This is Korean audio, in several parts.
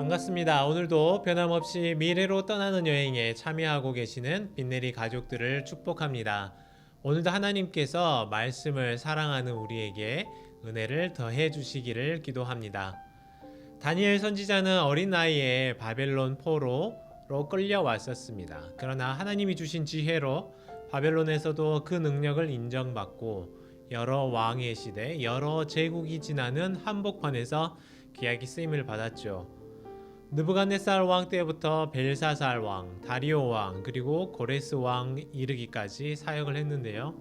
반갑습니다. 오늘도 변함없이 미래로 떠나는 여행에 참여하고 계시는 빈네리 가족들을 축복합니다. 오늘도 하나님께서 말씀을 사랑하는 우리에게 은혜를 더해 주시기를 기도합니다. 다니엘 선지자는 어린 나이에 바벨론 포로로 끌려왔었습니다. 그러나 하나님이 주신 지혜로 바벨론에서도 그 능력을 인정받고 여러 왕의 시대, 여러 제국이 지나는 한복판에서 귀하게 쓰임을 받았죠. 느부갓네살 왕 때부터 벨사살 왕, 다리오 왕, 그리고 고레스 왕 이르기까지 사역을 했는데요.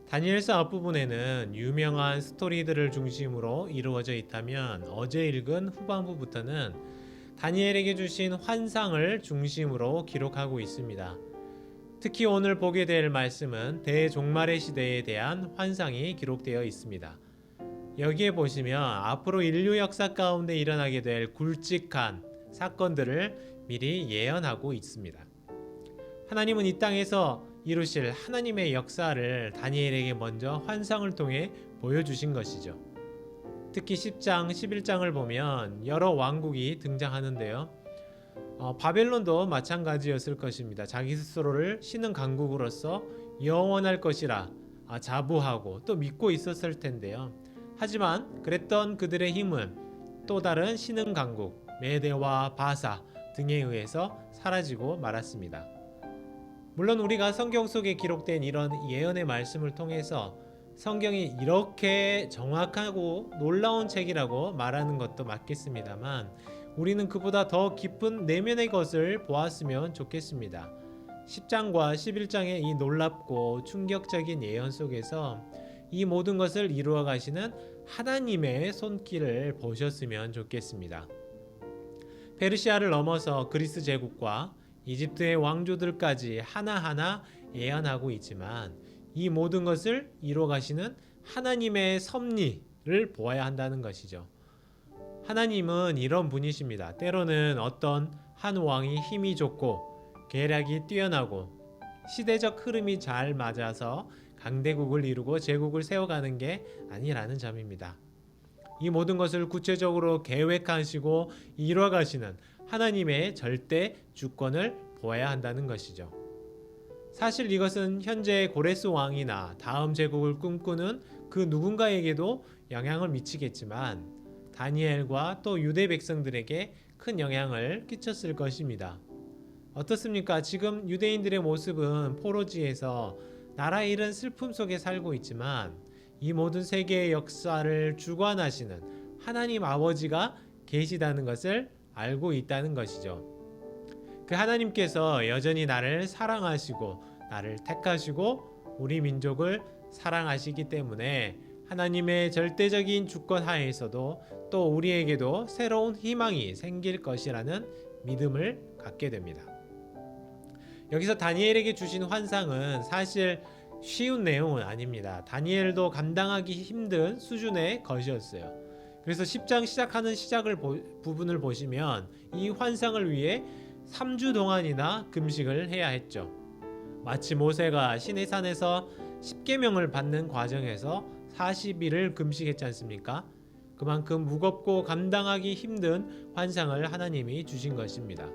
다니엘서 앞부분에는 유명한 스토리들을 중심으로 이루어져 있다면 어제 읽은 후반부부터는 다니엘에게 주신 환상을 중심으로 기록하고 있습니다. 특히 오늘 보게 될 말씀은 대종말의 시대에 대한 환상이 기록되어 있습니다. 여기에 보시면 앞으로 인류 역사 가운데 일어나게 될 굵직한 사건들을 미리 예언하고 있습니다. 하나님은 이 땅에서 이루실 하나님의 역사를 다니엘에게 먼저 환상을 통해 보여주신 것이죠. 특히 10장, 11장을 보면 여러 왕국이 등장하는데요. 바벨론도 마찬가지였을 것입니다. 자기 스스로를 신흥 강국으로서 영원할 것이라 자부하고 또 믿고 있었을 텐데요. 하지만 그랬던 그들의 힘은 또 다른 신흥 강국 메대와 바사 등에 의해서 사라지고 말았습니다. 물론 우리가 성경 속에 기록된 이런 예언의 말씀을 통해서 성경이 이렇게 정확하고 놀라운 책이라고 말하는 것도 맞겠습니다만 우리는 그보다 더 깊은 내면의 것을 보았으면 좋겠습니다. 10장과 11장의 이 놀랍고 충격적인 예언 속에서 이 모든 것을 이루어 가시는 하나님의 손길을 보셨으면 좋겠습니다. 페르시아를 넘어서 그리스 제국과 이집트의 왕조들까지 하나하나 예언하고 있지만 이 모든 것을 이루어 가시는 하나님의 섭리를 보아야 한다는 것이죠. 하나님은 이런 분이십니다. 때로는 어떤 한 왕이 힘이 좋고 계략이 뛰어나고 시대적 흐름이 잘 맞아서 강대국을 이루고 제국을 세워가는 게 아니라는 점입니다. 이 모든 것을 구체적으로 계획하시고 이뤄가시는 하나님의 절대 주권을 보아야 한다는 것이죠. 사실 이것은 현재 고레스 왕이나 다음 제국을 꿈꾸는 그 누군가에게도 영향을 미치겠지만 다니엘과 또 유대 백성들에게 큰 영향을 끼쳤을 것입니다. 어떻습니까? 지금 유대인들의 모습은 포로지에서 나라 잃은 슬픔 속에 살고 있지만 이 모든 세계의 역사를 주관하시는 하나님 아버지가 계시다는 것을 알고 있다는 것이죠. 그 하나님께서 여전히 나를 사랑하시고 나를 택하시고 우리 민족을 사랑하시기 때문에 하나님의 절대적인 주권 하에서도 또 우리에게도 새로운 희망이 생길 것이라는 믿음을 갖게 됩니다. 여기서 다니엘에게 주신 환상은 사실 쉬운 내용은 아닙니다. 다니엘도 감당하기 힘든 수준의 것이었어요. 그래서 10장 시작하는 부분을 보시면 이 환상을 위해 3주 동안이나 금식을 해야 했죠. 마치 모세가 시내산에서 10계명을 받는 과정에서 40일을 금식했지 않습니까? 그만큼 무겁고 감당하기 힘든 환상을 하나님이 주신 것입니다.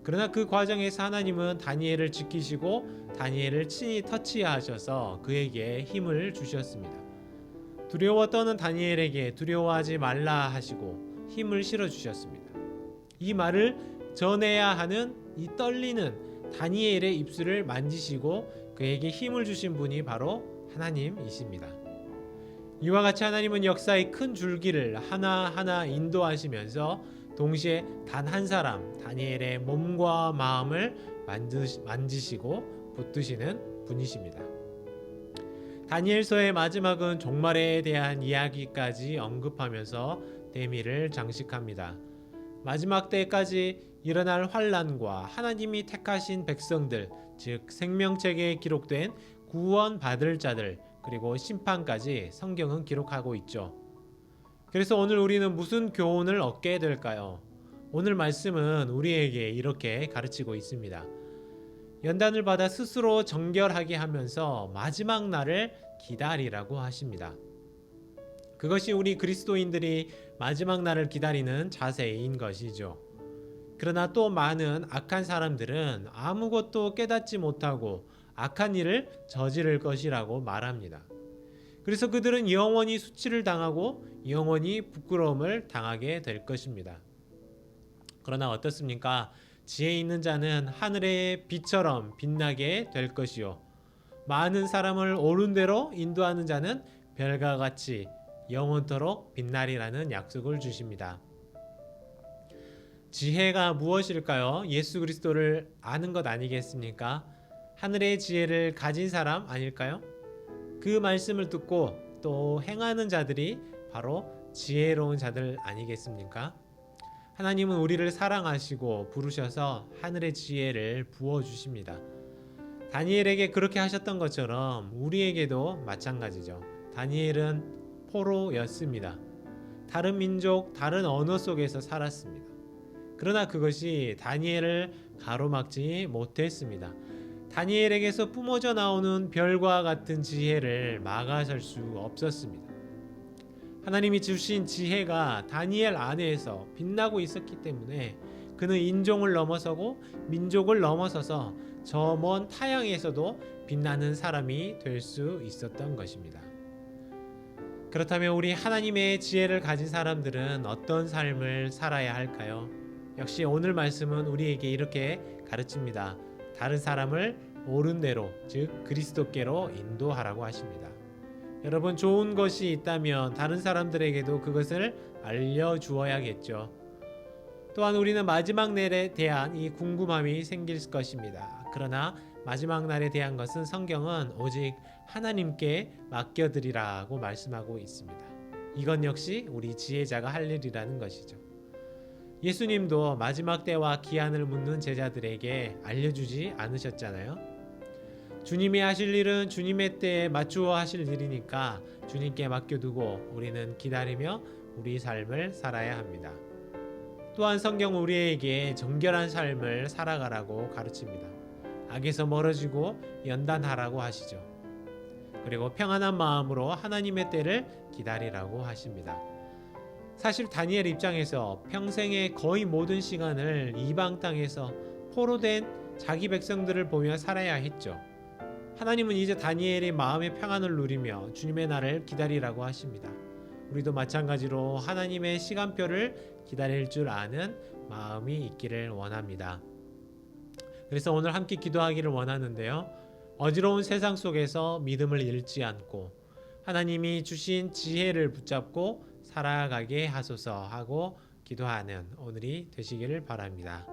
그러나 그 과정에서 하나님은 다니엘을 지키시고 다니엘을 친히 터치하셔서 그에게 힘을 주셨습니다. 두려워 떠는 다니엘에게 두려워하지 말라 하시고 힘을 실어 주셨습니다. 이 말을 전해야 하는 이 떨리는 다니엘의 입술을 만지시고 그에게 힘을 주신 분이 바로 하나님이십니다. 이와 같이 하나님은 역사의 큰 줄기를 하나하나 인도하시면서 동시에 단 한 사람 다니엘의 몸과 마음을 만지시고 붙드시는 분이십니다. 다니엘서의 마지막은 종말에 대한 이야기까지 언급하면서 대미를 장식합니다. 마지막 때까지 일어날 환난과 하나님이 택하신 백성들, 즉 생명책에 기록된 구원받을 자들, 그리고 심판까지 성경은 기록하고 있죠. 그래서 오늘 우리는 무슨 교훈을 얻게 될까요? 오늘 말씀은 우리에게 이렇게 가르치고 있습니다. 연단을 받아 스스로 정결하게 하면서 마지막 날을 기다리라고 하십니다. 그것이 우리 그리스도인들이 마지막 날을 기다리는 자세인 것이죠. 그러나 또 많은 악한 사람들은 아무것도 깨닫지 못하고 악한 일을 저지를 것이라고 말합니다. 그래서 그들은 영원히 수치를 당하고 영원히 부끄러움을 당하게 될 것입니다. 그러나 어떻습니까? 지혜 있는 자는 하늘의 빛처럼 빛나게 될 것이요, 많은 사람을 옳은 대로 인도하는 자는 별과 같이 영원토록 빛나리라는 약속을 주십니다. 지혜가 무엇일까요? 예수 그리스도를 아는 것 아니겠습니까? 하늘의 지혜를 가진 사람 아닐까요? 그 말씀을 듣고 또 행하는 자들이 바로 지혜로운 자들 아니겠습니까? 하나님은 우리를 사랑하시고 부르셔서 하늘의 지혜를 부어주십니다. 다니엘에게 그렇게 하셨던 것처럼 우리에게도 마찬가지죠. 다니엘은 포로였습니다. 다른 민족, 다른 언어 속에서 살았습니다. 그러나 그것이 다니엘을 가로막지 못했습니다. 다니엘에게서 뿜어져 나오는 별과 같은 지혜를 막아설 수 없었습니다. 하나님이 주신 지혜가 다니엘 안에서 빛나고 있었기 때문에 그는 인종을 넘어서고 민족을 넘어서서 저 먼 타양에서도 빛나는 사람이 될 수 있었던 것입니다. 그렇다면 우리 하나님의 지혜를 가진 사람들은 어떤 삶을 살아야 할까요? 역시 오늘 말씀은 우리에게 이렇게 가르칩니다. 다른 사람을 옳은 대로, 즉 그리스도께로 인도하라고 하십니다. 여러분, 좋은 것이 있다면 다른 사람들에게도 그것을 알려주어야겠죠. 또한 우리는 마지막 날에 대한 이 궁금함이 생길 것입니다. 그러나 마지막 날에 대한 것은 성경은 오직 하나님께 맡겨드리라고 말씀하고 있습니다. 이건 역시 우리 지혜자가 할 일이라는 것이죠. 예수님도 마지막 때와 기한을 묻는 제자들에게 알려주지 않으셨잖아요. 주님이 하실 일은 주님의 때에 맞추어 하실 일이니까 주님께 맡겨두고 우리는 기다리며 우리 삶을 살아야 합니다. 또한 성경은 우리에게 정결한 삶을 살아가라고 가르칩니다. 악에서 멀어지고 연단하라고 하시죠. 그리고 평안한 마음으로 하나님의 때를 기다리라고 하십니다. 사실 다니엘 입장에서 평생의 거의 모든 시간을 이방 땅에서 포로된 자기 백성들을 보며 살아야 했죠. 하나님은 이제 다니엘의 마음의 평안을 누리며 주님의 날을 기다리라고 하십니다. 우리도 마찬가지로 하나님의 시간표를 기다릴 줄 아는 마음이 있기를 원합니다. 그래서 오늘 함께 기도하기를 원하는데요. 어지러운 세상 속에서 믿음을 잃지 않고 하나님이 주신 지혜를 붙잡고 살아가게 하소서 하고 기도하는 오늘이 되시기를 바랍니다.